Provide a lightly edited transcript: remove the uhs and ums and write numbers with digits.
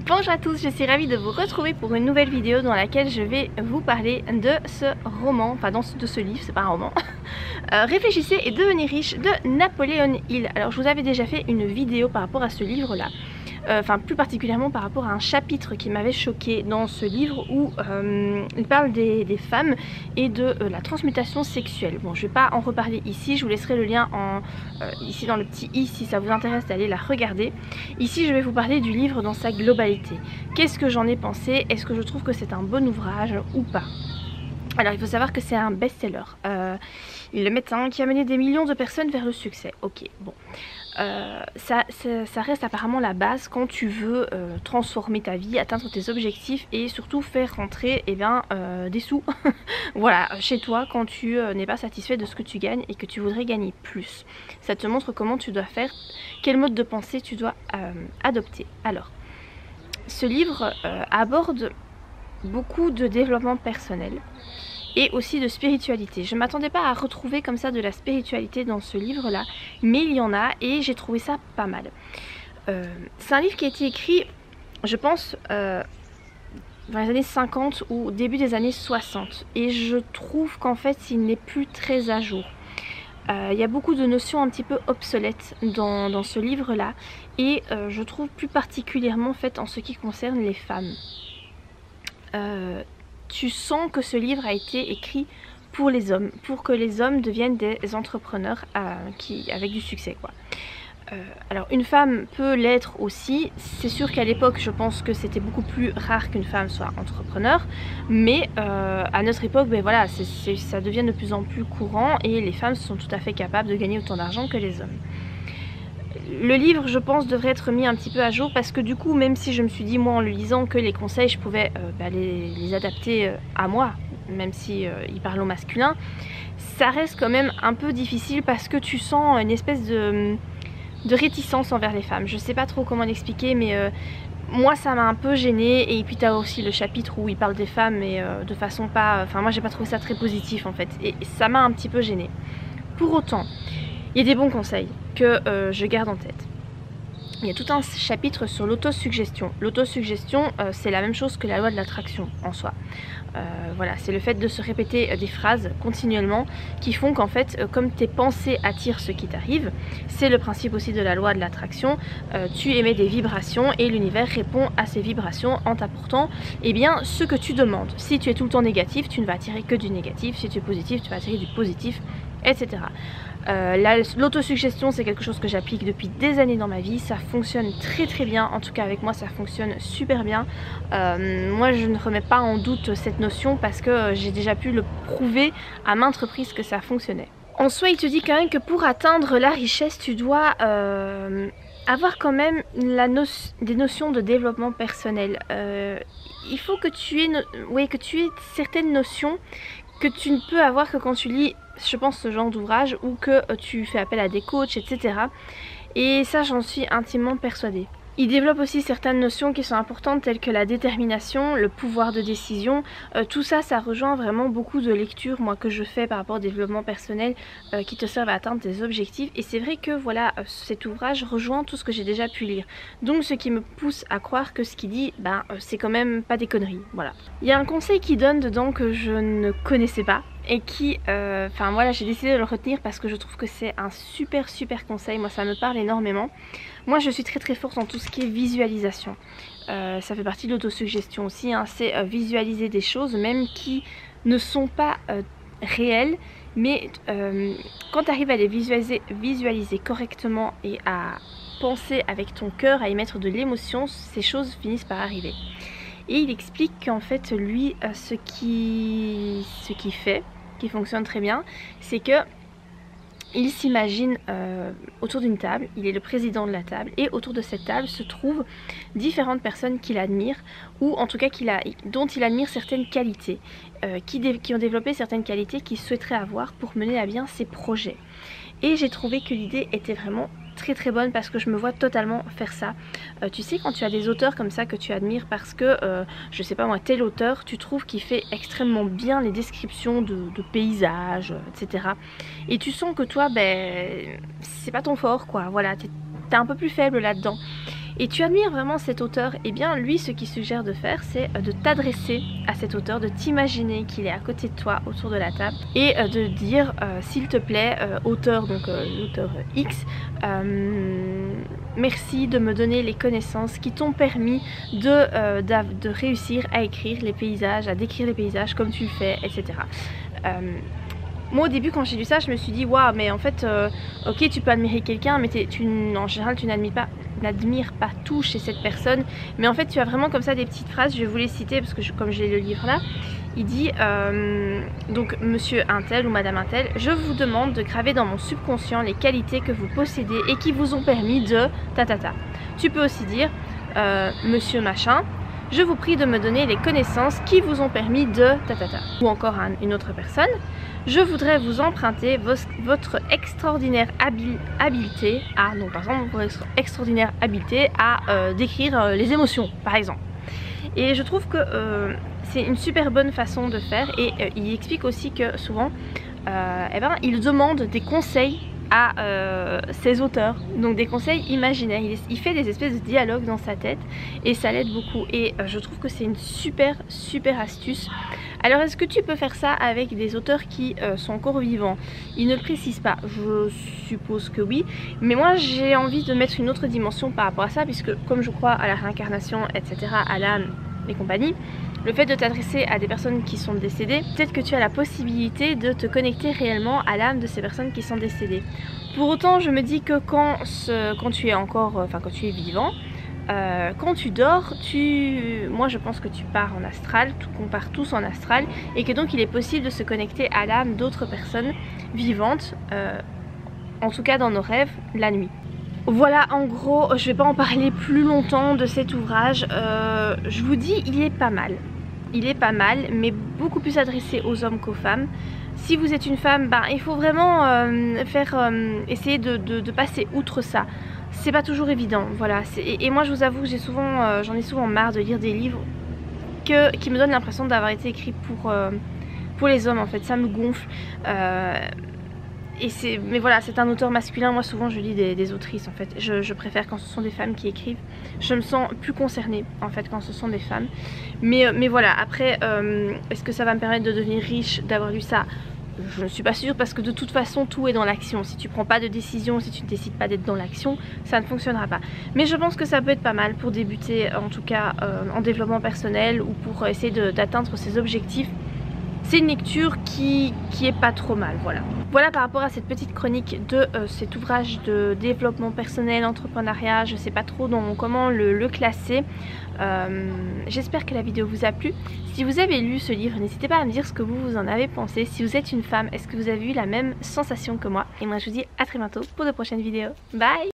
Bonjour à tous, je suis ravie de vous retrouver pour une nouvelle vidéo dans laquelle je vais vous parler de ce roman, enfin de ce livre, c'est pas un roman, Réfléchissez et devenez riche de Napoléon Hill. Alors je vous avais déjà fait une vidéo par rapport à ce livre là, enfin plus particulièrement par rapport à un chapitre qui m'avait choqué dans ce livre où il parle des femmes et de la transmutation sexuelle. Bon, je vais pas en reparler ici, je vous laisserai le lien ici dans le petit i si ça vous intéresse d'aller la regarder. Ici je vais vous parler du livre dans sa globalité. Qu'est-ce que j'en ai pensé? Est-ce que je trouve que c'est un bon ouvrage ou pas? Alors il faut savoir que c'est un best-seller. Le médecin qui a mené des millions de personnes vers le succès. Ok, bon. Ça reste apparemment la base quand tu veux transformer ta vie, atteindre tes objectifs et surtout faire rentrer des sous voilà, chez toi quand tu n'es pas satisfait de ce que tu gagnes et que tu voudrais gagner plus. Ça te montre comment tu dois faire, quel mode de pensée tu dois adopter. Alors, ce livre aborde beaucoup de développement personnel et aussi de spiritualité. Je ne m'attendais pas à retrouver comme ça de la spiritualité dans ce livre là, mais il y en a et j'ai trouvé ça pas mal. C'est un livre qui a été écrit, je pense, dans les années 50 ou début des années 60 et je trouve qu'en fait il n'est plus très à jour. Il y a beaucoup de notions un petit peu obsolètes dans ce livre là et je trouve plus particulièrement en fait en ce qui concerne les femmes. Tu sens que ce livre a été écrit pour les hommes, pour que les hommes deviennent des entrepreneurs avec du succès quoi. Alors une femme peut l'être aussi, c'est sûr qu'à l'époque je pense que c'était beaucoup plus rare qu'une femme soit entrepreneur, mais à notre époque ben voilà, ça devient de plus en plus courant et les femmes sont tout à fait capables de gagner autant d'argent que les hommes. Le livre je pense devrait être mis un petit peu à jour parce que du coup même si je me suis dit moi en le lisant que les conseils je pouvais les adapter à moi, même si ils parlent au masculin, ça reste quand même un peu difficile parce que tu sens une espèce de réticence envers les femmes. Je sais pas trop comment l'expliquer mais moi ça m'a un peu gênée et puis t'as aussi le chapitre où il parle des femmes mais de façon pas... Enfin moi j'ai pas trouvé ça très positif en fait et ça m'a un petit peu gênée. Pour autant, il y a des bons conseils que je garde en tête. Il y a tout un chapitre sur l'autosuggestion. L'autosuggestion, c'est la même chose que la loi de l'attraction en soi. Voilà, c'est le fait de se répéter des phrases continuellement qui font qu'en fait, comme tes pensées attirent ce qui t'arrive, c'est le principe aussi de la loi de l'attraction. Tu émets des vibrations et l'univers répond à ces vibrations en t'apportant ce que tu demandes. Si tu es tout le temps négatif, tu ne vas attirer que du négatif. Si tu es positif, tu vas attirer du positif, etc. L'autosuggestion c'est quelque chose que j'applique depuis des années dans ma vie, ça fonctionne très très bien, en tout cas avec moi ça fonctionne super bien. Moi je ne remets pas en doute cette notion parce que j'ai déjà pu le prouver à maintes reprises que ça fonctionnait. En soi il te dit quand même que pour atteindre la richesse tu dois avoir quand même des notions de développement personnel. Il faut que tu aies certaines notions que tu ne peux avoir que quand tu lis, je pense, ce genre d'ouvrage ou que tu fais appel à des coachs, etc. Et ça, j'en suis intimement persuadée. Il développe aussi certaines notions qui sont importantes telles que la détermination, le pouvoir de décision. Tout ça, ça rejoint vraiment beaucoup de lectures moi que je fais par rapport au développement personnel qui te servent à atteindre tes objectifs. Et c'est vrai que voilà, cet ouvrage rejoint tout ce que j'ai déjà pu lire. Donc ce qui me pousse à croire que ce qu'il dit, c'est quand même pas des conneries. Voilà. Il y a un conseil qu'il donne dedans que je ne connaissais pas et qui, voilà, j'ai décidé de le retenir parce que je trouve que c'est un super conseil. Moi ça me parle énormément. Moi je suis très forte en tout ce qui est visualisation. Ça fait partie de l'autosuggestion aussi, hein. C'est visualiser des choses même qui ne sont pas réelles, mais quand tu arrives à les visualiser correctement et à penser avec ton cœur, à y mettre de l'émotion, ces choses finissent par arriver. Et il explique qu'en fait lui ce qui fait, qui fonctionne très bien, c'est que il s'imagine autour d'une table, il est le président de la table et autour de cette table se trouvent différentes personnes qu'il admire ou en tout cas dont il admire certaines qualités, qui ont développé certaines qualités qu'il souhaiterait avoir pour mener à bien ses projets. Et j'ai trouvé que l'idée était vraiment très bonne parce que je me vois totalement faire ça. Tu sais quand tu as des auteurs comme ça que tu admires parce que je sais pas moi, tel auteur tu trouves qu'il fait extrêmement bien les descriptions de paysages, etc. Et tu sens que toi c'est pas ton fort quoi, voilà, t'es un peu plus faible là-dedans. et tu admires vraiment cet auteur, et bien lui ce qu'il suggère de faire c'est de t'adresser à cet auteur, de t'imaginer qu'il est à côté de toi autour de la table et de dire s'il te plaît auteur, donc l'auteur X, merci de me donner les connaissances qui t'ont permis de réussir à écrire les paysages, à décrire les paysages comme tu le fais, etc. Moi au début quand j'ai lu ça je me suis dit waouh, mais en fait ok tu peux admirer quelqu'un mais en général tu n'admires pas tout chez cette personne, mais en fait tu as vraiment comme ça des petites phrases, je vais vous les citer parce que comme j'ai le livre là, il dit donc monsieur untel ou madame untel, je vous demande de graver dans mon subconscient les qualités que vous possédez et qui vous ont permis de ta. Tu peux aussi dire monsieur machin, je vous prie de me donner les connaissances qui vous ont permis de ta. Ou encore une autre personne, je voudrais vous emprunter votre extraordinaire habileté à, donc par exemple votre extraordinaire habileté à décrire les émotions par exemple. Et je trouve que c'est une super bonne façon de faire, et il explique aussi que souvent il demande des conseils à ses auteurs, donc des conseils imaginaires, il fait des espèces de dialogues dans sa tête et ça l'aide beaucoup, et je trouve que c'est une super astuce. Alors est-ce que tu peux faire ça avec des auteurs qui sont encore vivants? Il ne le précise pas, je suppose que oui, mais moi j'ai envie de mettre une autre dimension par rapport à ça, puisque comme je crois à la réincarnation, etc., à l'âme et compagnie, le fait de t'adresser à des personnes qui sont décédées, peut-être que tu as la possibilité de te connecter réellement à l'âme de ces personnes qui sont décédées. Pour autant je me dis que quand tu es encore, quand tu es vivant, quand tu dors, moi je pense que tu pars en astral, qu'on part tous en astral, et que donc il est possible de se connecter à l'âme d'autres personnes vivantes, en tout cas dans nos rêves, la nuit. Voilà en gros, je vais pas en parler plus longtemps de cet ouvrage, je vous dis il est pas mal. Il est pas mal, mais beaucoup plus adressé aux hommes qu'aux femmes. Si vous êtes une femme, il faut vraiment essayer de passer outre ça. C'est pas toujours évident, voilà. Et moi je vous avoue que j'en ai souvent marre de lire des livres qui me donnent l'impression d'avoir été écrits pour les hommes en fait, ça me gonfle. Mais voilà, c'est un auteur masculin, moi souvent je lis des autrices en fait, je préfère quand ce sont des femmes qui écrivent, je me sens plus concernée en fait quand ce sont des femmes, mais voilà, après est-ce que ça va me permettre de devenir riche d'avoir lu ça? Je ne suis pas sûre, parce que de toute façon tout est dans l'action, si tu prends pas de décision, si tu ne décides pas d'être dans l'action, ça ne fonctionnera pas, mais je pense que ça peut être pas mal pour débuter en tout cas en développement personnel, ou pour essayer d'atteindre ses objectifs. C'est une lecture qui est pas trop mal, voilà. Voilà par rapport à cette petite chronique de cet ouvrage de développement personnel, entrepreneuriat, je sais pas trop comment le classer. J'espère que la vidéo vous a plu. Si vous avez lu ce livre, n'hésitez pas à me dire ce que vous en avez pensé. Si vous êtes une femme, est-ce que vous avez eu la même sensation que moi? Et moi je vous dis à très bientôt pour de prochaines vidéos. Bye!